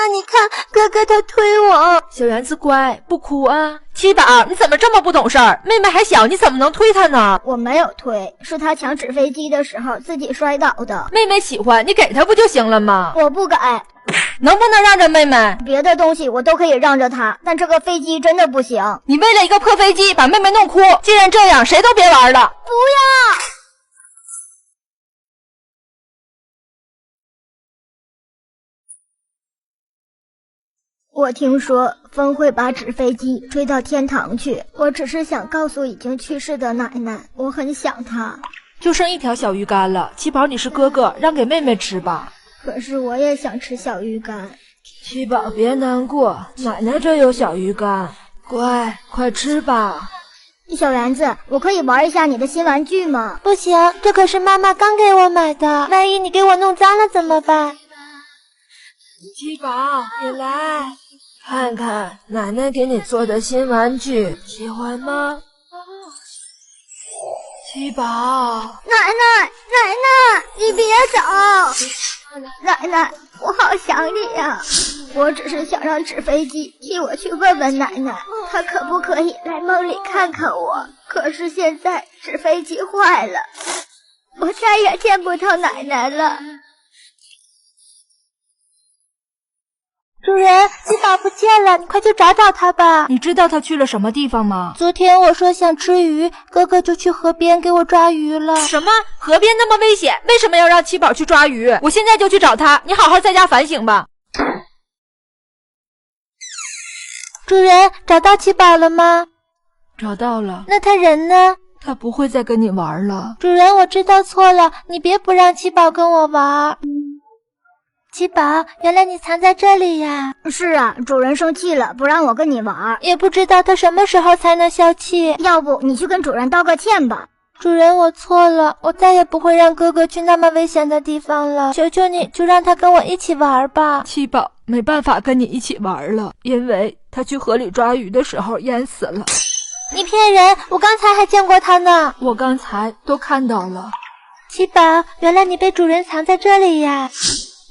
妈，你看，哥哥他推我。小圆子乖，不哭啊。七宝，你怎么这么不懂事儿？妹妹还小，你怎么能推她呢？我没有推，是他抢纸飞机的时候自己摔倒的。妹妹喜欢，你给她不就行了吗？我不给。能不能让着妹妹？别的东西我都可以让着她，但这个飞机真的不行。你为了一个破飞机把妹妹弄哭，既然这样，谁都别玩了。不要！我听说风会把纸飞机吹到天堂去，我只是想告诉已经去世的奶奶，我很想她。就剩一条小鱼干了，七宝你是哥哥，让给妹妹吃吧。可是我也想吃小鱼干。七宝别难过，奶奶这有小鱼干，乖，快吃吧。小圆子，我可以玩一下你的新玩具吗？不行，这可是妈妈刚给我买的，万一你给我弄脏了怎么办？七宝，你来看看奶奶给你做的新玩具，喜欢吗？七宝，奶奶，你别走！奶奶，我好想你呀！我只是想让纸飞机替我去问问奶奶，她可不可以来梦里看看我。可是现在纸飞机坏了，我再也见不到奶奶了。主人，七宝不见了，你快去找找他吧。你知道他去了什么地方吗？昨天我说想吃鱼，哥哥就去河边给我抓鱼了。什么？河边那么危险，为什么要让七宝去抓鱼？我现在就去找他，你好好在家反省吧。主人，找到七宝了吗？找到了。那他人呢？他不会再跟你玩了。主人，我知道错了，你别不让七宝跟我玩。七宝，原来你藏在这里呀！是啊，主人生气了，不让我跟你玩，也不知道他什么时候才能消气。要不你去跟主人道个歉吧。主人，我错了，我再也不会让哥哥去那么危险的地方了。求求你，就让他跟我一起玩吧。七宝没办法跟你一起玩了，因为他去河里抓鱼的时候淹死了。你骗人，我刚才还见过他呢。我刚才都看到了。七宝，原来你被主人藏在这里呀。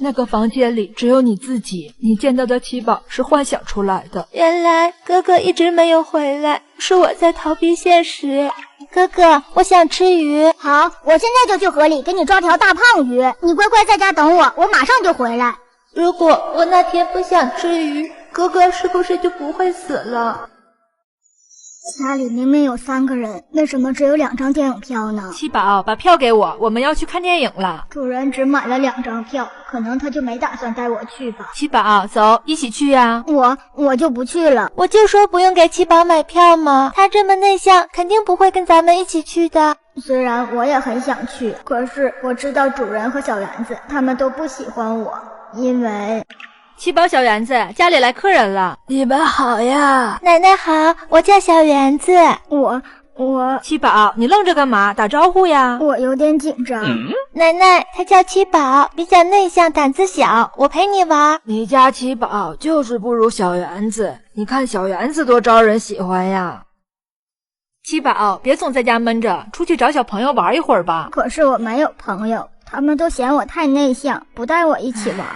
那个房间里只有你自己，你见到的七宝是幻想出来的。原来哥哥一直没有回来，是我在逃避现实。哥哥，我想吃鱼。好，我现在就去河里给你抓条大胖鱼，你乖乖在家等我，我马上就回来。如果我那天不想吃鱼，哥哥是不是就不会死了？家里明明有3个人，为什么只有2张电影票呢？七宝，把票给我，我们要去看电影了。主人只买了2张票，可能他就没打算带我去吧。七宝，走，一起去呀。我就不去了。我就说不用给七宝买票嘛，他这么内向，肯定不会跟咱们一起去的。虽然我也很想去，可是我知道主人和小圆子他们都不喜欢我，因为……七宝，小圆子，家里来客人了。你们好呀。奶奶好，我叫小圆子。我七宝，你愣着干嘛？打招呼呀。我有点紧张。奶奶，他叫七宝，比较内向，胆子小，我陪你玩。你家七宝就是不如小圆子，你看小圆子多招人喜欢呀。七宝，别总在家闷着，出去找小朋友玩一会儿吧。可是我没有朋友，他们都嫌我太内向，不带我一起玩。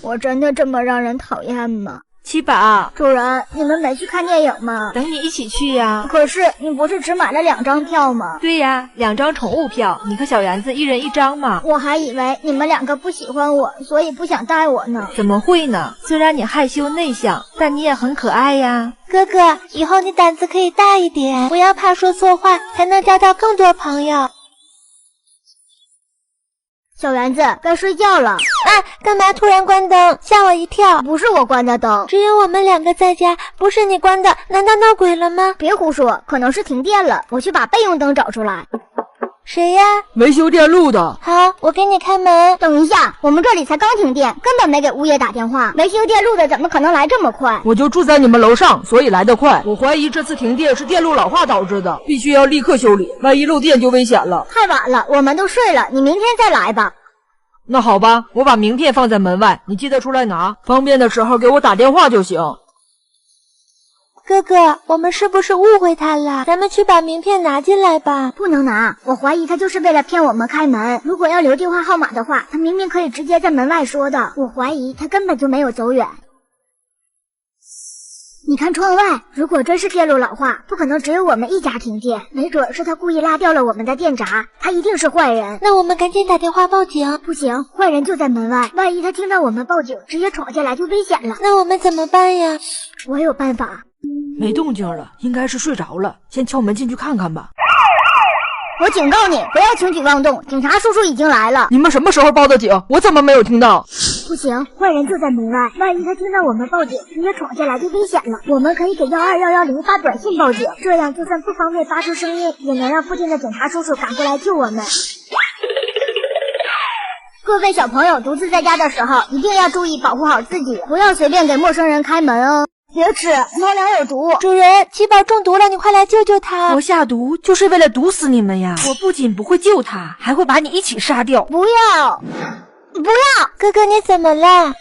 我真的这么让人讨厌吗？七宝，主人，你们没去看电影吗？等你一起去呀。可是你不是只买了2张票吗？对呀，2张宠物票，你和小圆子一人1张嘛。我还以为你们2个不喜欢我，所以不想带我呢。怎么会呢？虽然你害羞内向，但你也很可爱呀。哥哥，以后你胆子可以大一点，不要怕说错话，才能交到更多朋友。小圆子，该睡觉了。干嘛突然关灯？吓我一跳。不是我关的灯，只有我们2个在家，不是你关的，难道闹鬼了吗？别胡说，可能是停电了，我去把备用灯找出来。谁呀？维修电路的。好，我给你开门。等一下，我们这里才刚停电，根本没给物业打电话，维修电路的怎么可能来这么快？我就住在你们楼上，所以来得快。我怀疑这次停电是电路老化导致的，必须要立刻修理，万一漏电就危险了。太晚了，我们都睡了，你明天再来吧。那好吧，我把名片放在门外，你记得出来拿，方便的时候给我打电话就行。哥哥，我们是不是误会他了？咱们去把名片拿进来吧。不能拿，我怀疑他就是为了骗我们开门。如果要留电话号码的话，他明明可以直接在门外说的。我怀疑他根本就没有走远。你看窗外，如果真是电路老化，不可能只有我们一家停电，没准是他故意拉掉了我们的电闸，他一定是坏人。那我们赶紧打电话报警。不行，坏人就在门外，万一他听到我们报警，直接闯进来就危险了。那我们怎么办呀？我有办法。没动静了，应该是睡着了，先敲门进去看看吧。我警告你，不要轻举妄动，警察叔叔已经来了。你们什么时候报的警？我怎么没有听到？不行，坏人就在门外，万一他听到我们报警，直接闯进来就危险了。我们可以给12110发短信报警，这样就算不方便发出声音，也能让附近的警察叔叔赶过来救我们。各位小朋友独自在家的时候，一定要注意保护好自己，不要随便给陌生人开门哦。别吃，猫粮有毒。主人，七宝中毒了，你快来救救他。我下毒就是为了毒死你们呀！我不仅不会救他，还会把你一起杀掉。不要！不要！哥哥，你怎么了？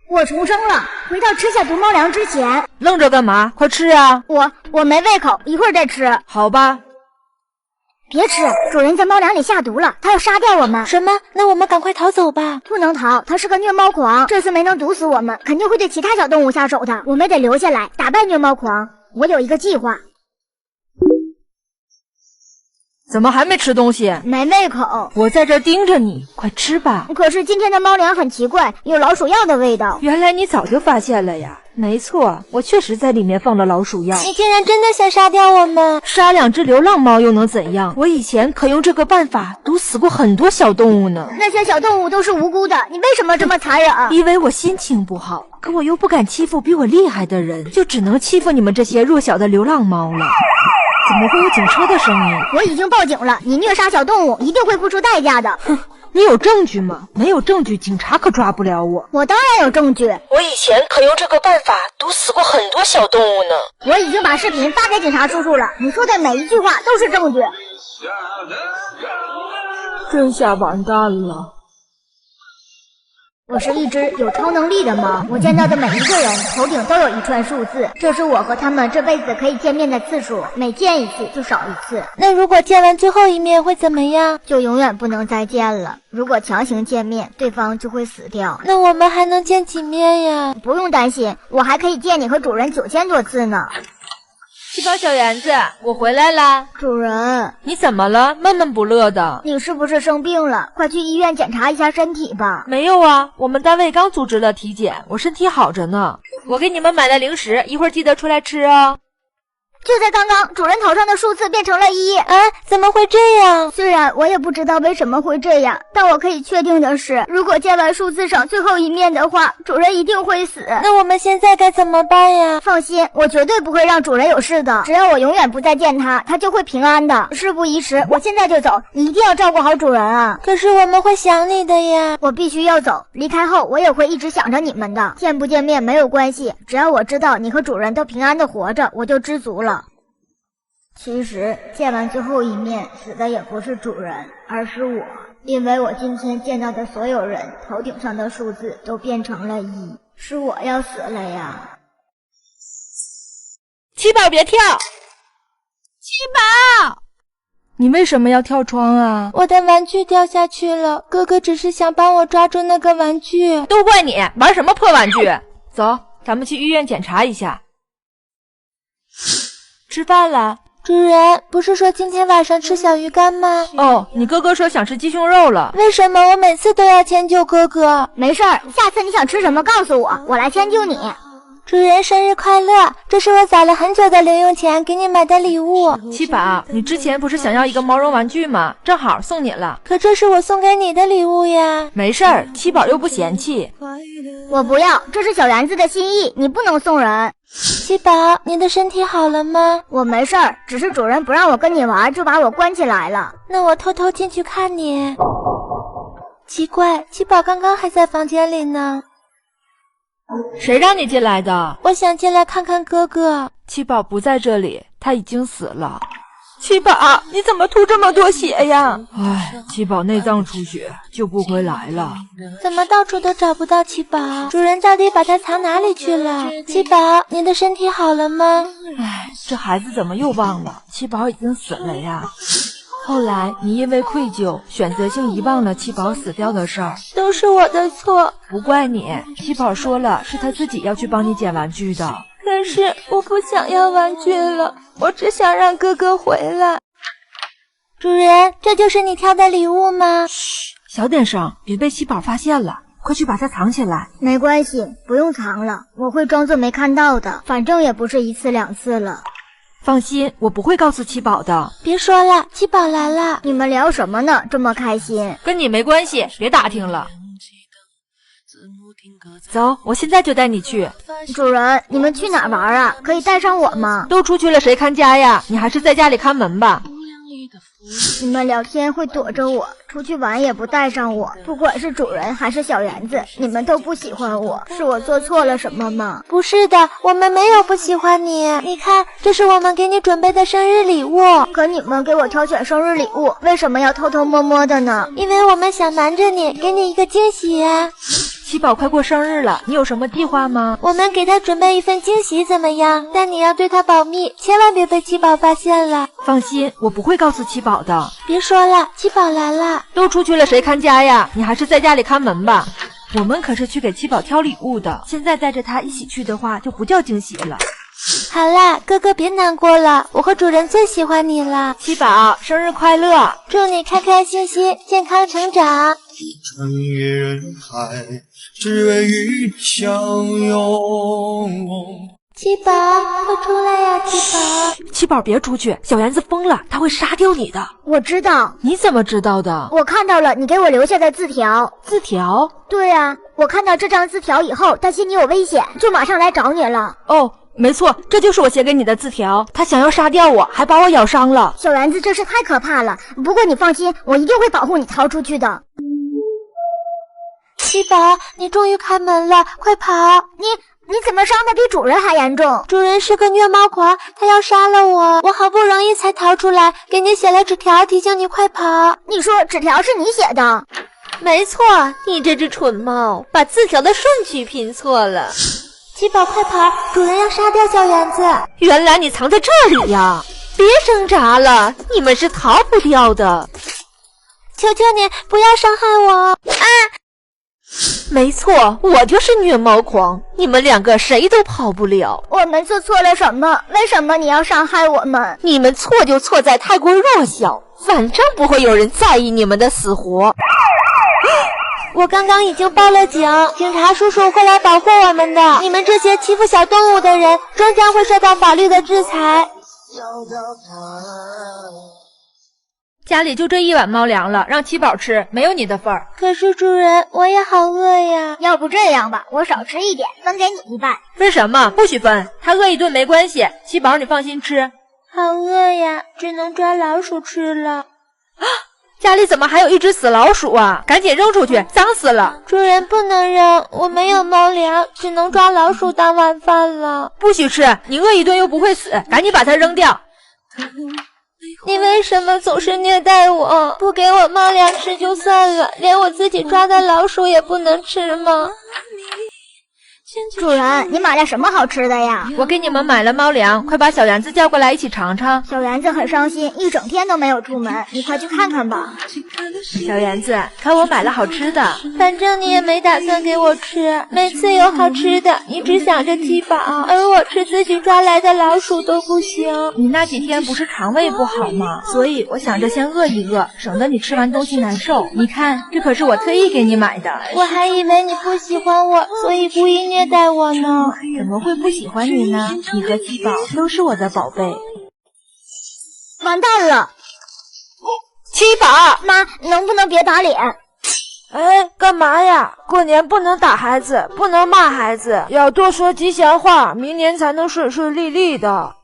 我重生了，回到吃下毒猫粮之前。愣着干嘛？快吃啊！我没胃口，一会儿再吃。好吧。别吃，主人在猫粮里下毒了，他要杀掉我们。什么？那我们赶快逃走吧。不能逃，他是个虐猫狂，这次没能毒死我们，肯定会对其他小动物下手的。我们得留下来，打败虐猫狂。我有一个计划。怎么还没吃东西？没胃口。我在这盯着你，快吃吧。可是今天的猫粮很奇怪，有老鼠药的味道。原来你早就发现了呀。没错，我确实在里面放了老鼠药。你竟然真的想杀掉我们？杀2只流浪猫又能怎样？我以前可用这个办法毒死过很多小动物呢。那些小动物都是无辜的，你为什么这么残忍？因为我心情不好，可我又不敢欺负比我厉害的人，就只能欺负你们这些弱小的流浪猫了。怎么会有警车的声音？我已经报警了，你虐杀小动物一定会付出代价的。哼，你有证据吗？没有证据，警察可抓不了我。我当然有证据，我以前可用这个办法毒死过很多小动物呢。我已经把视频发给警察叔叔了，你说的每一句话都是证据。这下完蛋了。我是一只有超能力的猫，我见到的每一个人头顶都有一串数字，这是我和他们这辈子可以见面的次数，每见一次就少一次。那如果见完最后一面会怎么样？就永远不能再见了。如果强行见面，对方就会死掉。那我们还能见几面呀？不用担心，我还可以见你和主人9000多次呢。七宝小圆子，我回来啦。主人，你怎么了？闷闷不乐的。你是不是生病了？快去医院检查一下身体吧。没有啊，我们单位刚组织了体检，我身体好着呢。我给你们买了零食，一会儿记得出来吃哦。就在刚刚，主人头上的数字变成了1。啊，怎么会这样？虽然我也不知道为什么会这样，但我可以确定的是，如果见完数字上最后一面的话，主人一定会死。那我们现在该怎么办呀？放心，我绝对不会让主人有事的。只要我永远不再见他，他就会平安的。事不宜迟，我现在就走，你一定要照顾好主人啊！可是我们会想你的呀。我必须要走，离开后我也会一直想着你们的。见不见面没有关系，只要我知道你和主人都平安的活着，我就知足了。其实见完最后一面，死的也不是主人，而是我，因为我今天见到的所有人头顶上的数字都变成了1，是我要死了呀！七宝别跳！七宝，你为什么要跳窗啊？我的玩具掉下去了，哥哥只是想帮我抓住那个玩具。都怪你，玩什么破玩具？走，咱们去医院检查一下。吃饭了。主人，不是说今天晚上吃小鱼干吗？哦，你哥哥说想吃鸡胸肉了。为什么我每次都要迁就哥哥？没事儿，下次你想吃什么告诉我，我来迁就你。主人生日快乐！这是我攒了很久的零用钱给你买的礼物。七宝，你之前不是想要一个毛绒玩具吗？正好送你了。可这是我送给你的礼物呀。没事儿，七宝又不嫌弃。我不要，这是小圆子的心意，你不能送人。七宝，你的身体好了吗？我没事儿，只是主人不让我跟你玩，就把我关起来了。那我偷偷进去看你。奇怪，七宝刚刚还在房间里呢。谁让你进来的？我想进来看看哥哥。七宝不在这里，他已经死了。七宝，你怎么吐这么多血呀？唉，七宝内脏出血，救不回来了。怎么到处都找不到七宝？主人到底把它藏哪里去了？七宝，你的身体好了吗？唉，这孩子怎么又忘了七宝已经死了呀？后来你因为愧疚，选择性遗忘了七宝死掉的事儿，都是我的错，不怪你。七宝说了，是他自己要去帮你捡玩具的。可是我不想要玩具了，我只想让哥哥回来。主人，这就是你挑的礼物吗？嘘，小点声，别被七宝发现了，快去把它藏起来。没关系，不用藏了，我会装作没看到的，反正也不是1次2次了。放心，我不会告诉七宝的。别说了，七宝来了。你们聊什么呢？这么开心？跟你没关系，别打听了。走，我现在就带你去。主人，你们去哪儿玩啊？可以带上我吗？都出去了，谁看家呀？你还是在家里看门吧。你们聊天会躲着我，出去玩也不带上我。不管是主人还是小园子，你们都不喜欢我，是我做错了什么吗？不是的，我们没有不喜欢你。你看，这是我们给你准备的生日礼物。可你们给我挑选生日礼物，为什么要偷偷摸摸的呢？因为我们想瞒着你，给你一个惊喜呀。七宝快过生日了，你有什么计划吗？我们给他准备一份惊喜怎么样？但你要对他保密，千万别被七宝发现了。放心，我不会告诉七宝的。别说了，七宝来了。都出去了，谁看家呀？你还是在家里看门吧。我们可是去给七宝挑礼物的，现在带着他一起去的话，就不叫惊喜了。好啦，哥哥别难过了，我和主人最喜欢你了。七宝，生日快乐！祝你开开心心，健康成长。穿越人海，只为与你相拥。七宝，快出来呀，七宝！七宝别出去，小园子疯了，他会杀掉你的。我知道。你怎么知道的？我看到了你给我留下的字条。字条？对啊，我看到这张字条以后，担心你有危险，就马上来找你了。哦，没错，这就是我写给你的字条。他想要杀掉我，还把我咬伤了。小园子真是太可怕了，不过你放心，我一定会保护你逃出去的。七宝，你终于开门了，快跑！你怎么伤的比主人还严重？主人是个虐猫狂，他要杀了我，我好不容易才逃出来，给你写了纸条，提醒你快跑。你说纸条是你写的？没错，你这只蠢猫，把字条的顺序拼错了。七宝快跑，主人要杀掉小园子。原来你藏在这里呀！别挣扎了，你们是逃不掉的。求求你不要伤害我！啊！没错，我就是虐猫狂，你们两个谁都跑不了。我们做错了什么？为什么你要伤害我们？你们错就错在太过弱小，反正不会有人在意你们的死活。我刚刚已经报了警，警察叔叔会来保护我们的。你们这些欺负小动物的人，终将会受到法律的制裁。家里就这一碗猫粮了，让七宝吃，没有你的份儿。可是主人，我也好饿呀。要不这样吧，我少吃一点，分给你一半。分什么？不许分，他饿一顿没关系。七宝，你放心吃。好饿呀，只能抓老鼠吃了。啊！家里怎么还有一只死老鼠啊？赶紧扔出去，脏死了。主人不能扔，我没有猫粮，只能抓老鼠当晚饭了。不许吃，你饿一顿又不会死，赶紧把它扔掉。你为什么总是虐待我？不给我猫粮吃就算了，连我自己抓的老鼠也不能吃吗？主人，你买了什么好吃的呀？我给你们买了猫粮，快把小园子叫过来一起尝尝。小园子很伤心，一整天都没有出门，你快去看看吧。小园子，看我买了好吃的。反正你也没打算给我吃，每次有好吃的，你只想着七宝，而我吃自己抓来的老鼠都不行。你那几天不是肠胃不好吗？所以我想着先饿一饿，省得你吃完东西难受。你看，这可是我特意给你买的。我还以为你不喜欢我，所以故意虐待我呢。怎么会不喜欢你呢？你和七宝都是我的宝贝。完蛋了！七宝，妈，能不能别打脸？哎，干嘛呀？过年不能打孩子，不能骂孩子，要多说吉祥话，明年才能顺顺利利的。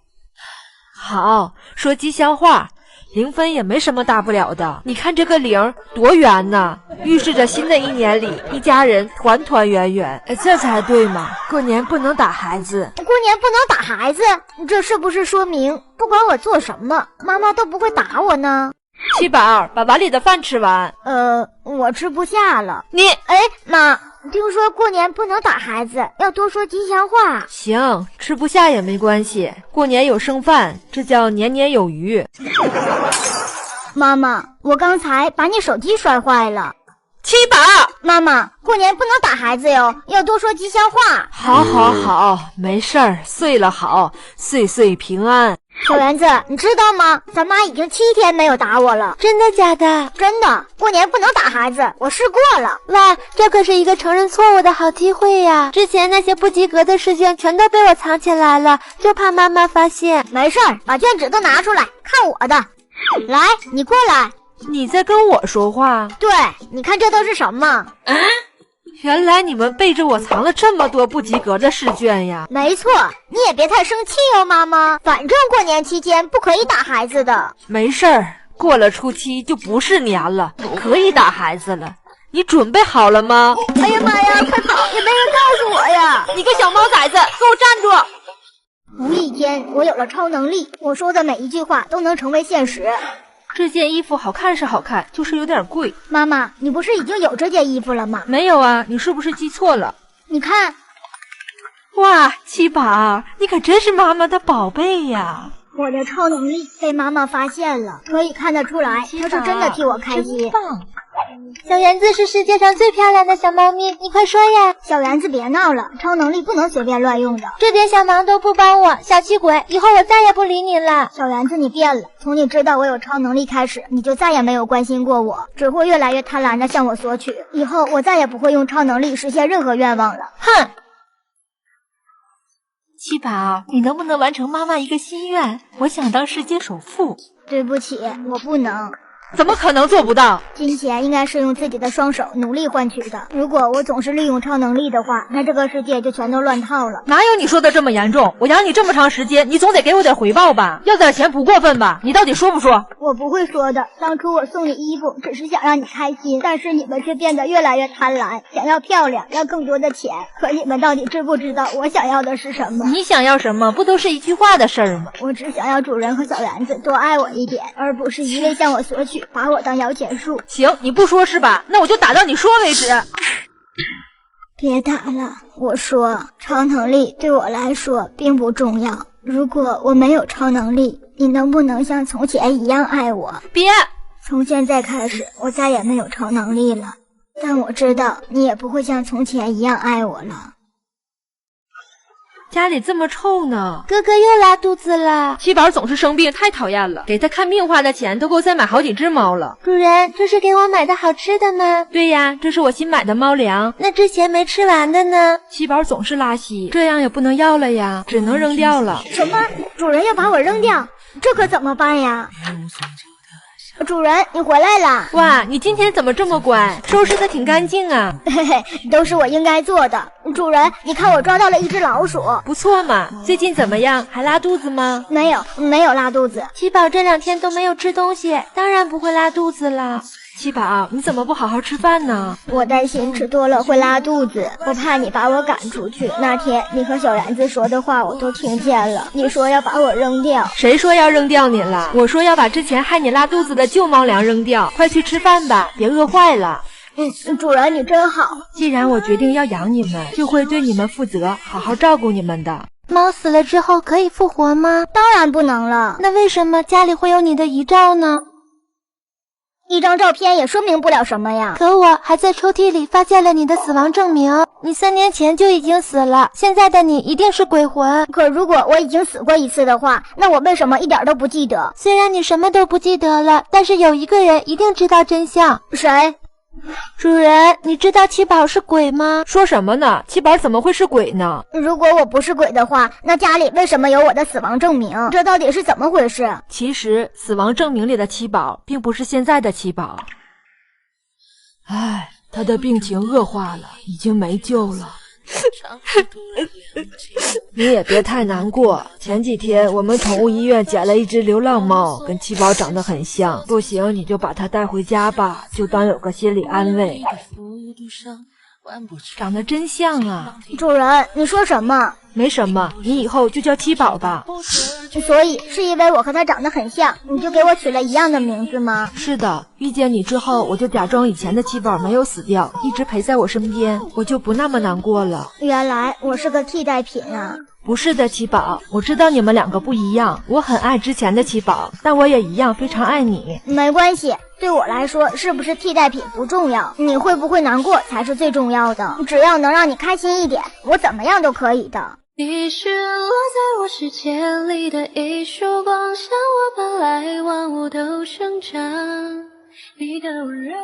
好，说吉祥话。0分也没什么大不了的。你看这个0多圆呢，预示着新的一年里一家人团团圆圆。这才对嘛，过年不能打孩子。过年不能打孩子，这是不是说明不管我做什么，妈妈都不会打我呢？七宝，把碗里的饭吃完。我吃不下了。你，妈，听说过年不能打孩子，要多说吉祥话。行，吃不下也没关系，过年有剩饭，这叫年年有余。妈妈，我刚才把你手机摔坏了。七宝，妈妈，过年不能打孩子哟，要多说吉祥话。好，没事儿，碎了好，岁岁平安。小圆子，你知道吗？咱妈已经7天没有打我了。真的假的？真的，过年不能打孩子，我试过了。哇，这可是一个承认错误的好机会呀！之前那些不及格的试卷全都被我藏起来了，就怕妈妈发现。没事儿，把卷纸都拿出来，看我的。来，你过来。你在跟我说话？对，你看这都是什么？原来你们背着我藏了这么多不及格的试卷呀！没错，你也别太生气哦，妈妈。反正过年期间不可以打孩子的。没事儿，过了初7就不是年了，可以打孩子了。你准备好了吗？哎呀妈呀，快跑！也没人告诉我呀！你个小毛崽子，给我站住！无意间，我有了超能力，我说的每一句话都能成为现实。这件衣服好看是好看，就是有点贵。妈妈，你不是已经有这件衣服了吗？没有啊，你是不是记错了？你看，哇，七宝，你可真是妈妈的宝贝呀！我的超能力被妈妈发现了，可以看得出来，她是真的替我开心。真棒！小圆子是世界上最漂亮的小猫咪，你快说呀！小圆子别闹了，超能力不能随便乱用的。这点小忙都不帮我，小气鬼！以后我再也不理你了。小圆子，你变了，从你知道我有超能力开始，你就再也没有关心过我，只会越来越贪婪地向我索取。以后我再也不会用超能力实现任何愿望了。哼！七宝，你能不能完成妈妈一个心愿？我想当世界首富。对不起，我不能。怎么可能做不到？金钱应该是用自己的双手努力换取的。如果我总是利用超能力的话，那这个世界就全都乱套了。哪有你说的这么严重？我养你这么长时间，你总得给我点回报吧？要点钱不过分吧？你到底说不说？我不会说的。当初我送你衣服只是想让你开心，但是你们却变得越来越贪婪，想要漂亮，要更多的钱。可你们到底知不知道我想要的是什么？你想要什么？不都是一句话的事儿吗？我只想要主人和小圆子多爱我一点，而不是一味向我索取，把我当摇钱树。行，你不说是吧？那我就打到你说为止。别打了，我说，超能力对我来说并不重要。如果我没有超能力，你能不能像从前一样爱我？别！从现在开始，我再也没有超能力了，但我知道你也不会像从前一样爱我了。家里这么臭呢，哥哥又拉肚子了。七宝总是生病，太讨厌了。给他看病花的钱都够再买好几只猫了。主人，这是给我买的好吃的吗？对呀，这是我新买的猫粮。那之前没吃完的呢？七宝总是拉稀，这样也不能要了呀，只能扔掉了。什么？主人要把我扔掉？这可怎么办呀？主人，你回来啦！哇，你今天怎么这么乖，收拾的挺干净啊。嘿嘿，都是我应该做的。主人，你看我抓到了一只老鼠。不错嘛，最近怎么样？还拉肚子吗？没有拉肚子。七宝这2天都没有吃东西，当然不会拉肚子了。七宝，你怎么不好好吃饭呢？我担心吃多了会拉肚子，我怕你把我赶出去。那天你和小圆子说的话我都听见了，你说要把我扔掉。谁说要扔掉你了？我说要把之前害你拉肚子的旧猫粮扔掉。快去吃饭吧，别饿坏了。主人你真好。既然我决定要养你们，就会对你们负责，好好照顾你们的。猫死了之后可以复活吗？当然不能了。那为什么家里会有你的遗照呢？一张照片也说明不了什么呀。可我还在抽屉里发现了你的死亡证明，你3年前就已经死了，现在的你一定是鬼魂。可如果我已经死过一次的话，那我为什么一点都不记得？虽然你什么都不记得了，但是有一个人一定知道真相。谁？主人，你知道七宝是鬼吗？说什么呢？七宝怎么会是鬼呢？如果我不是鬼的话，那家里为什么有我的死亡证明？这到底是怎么回事？其实死亡证明里的七宝并不是现在的七宝。唉，他的病情恶化了，已经没救了。你也别太难过，前几天我们宠物医院捡了一只流浪猫，跟七宝长得很像，不行你就把它带回家吧，就当有个心理安慰。长得真像啊！主人，你说什么？没什么，你以后就叫七宝吧。所以是因为我和他长得很像，你就给我取了一样的名字吗？是的，遇见你之后，我就假装以前的七宝没有死掉，一直陪在我身边，我就不那么难过了。原来我是个替代品啊！不是的，七宝，我知道你们两个不一样，我很爱之前的七宝，但我也一样非常爱你。没关系，对我来说，是不是替代品不重要，你会不会难过才是最重要的。只要能让你开心一点，我怎么样都可以的。你是落在我世界里的一束光，像我本来万物都生长，你的温柔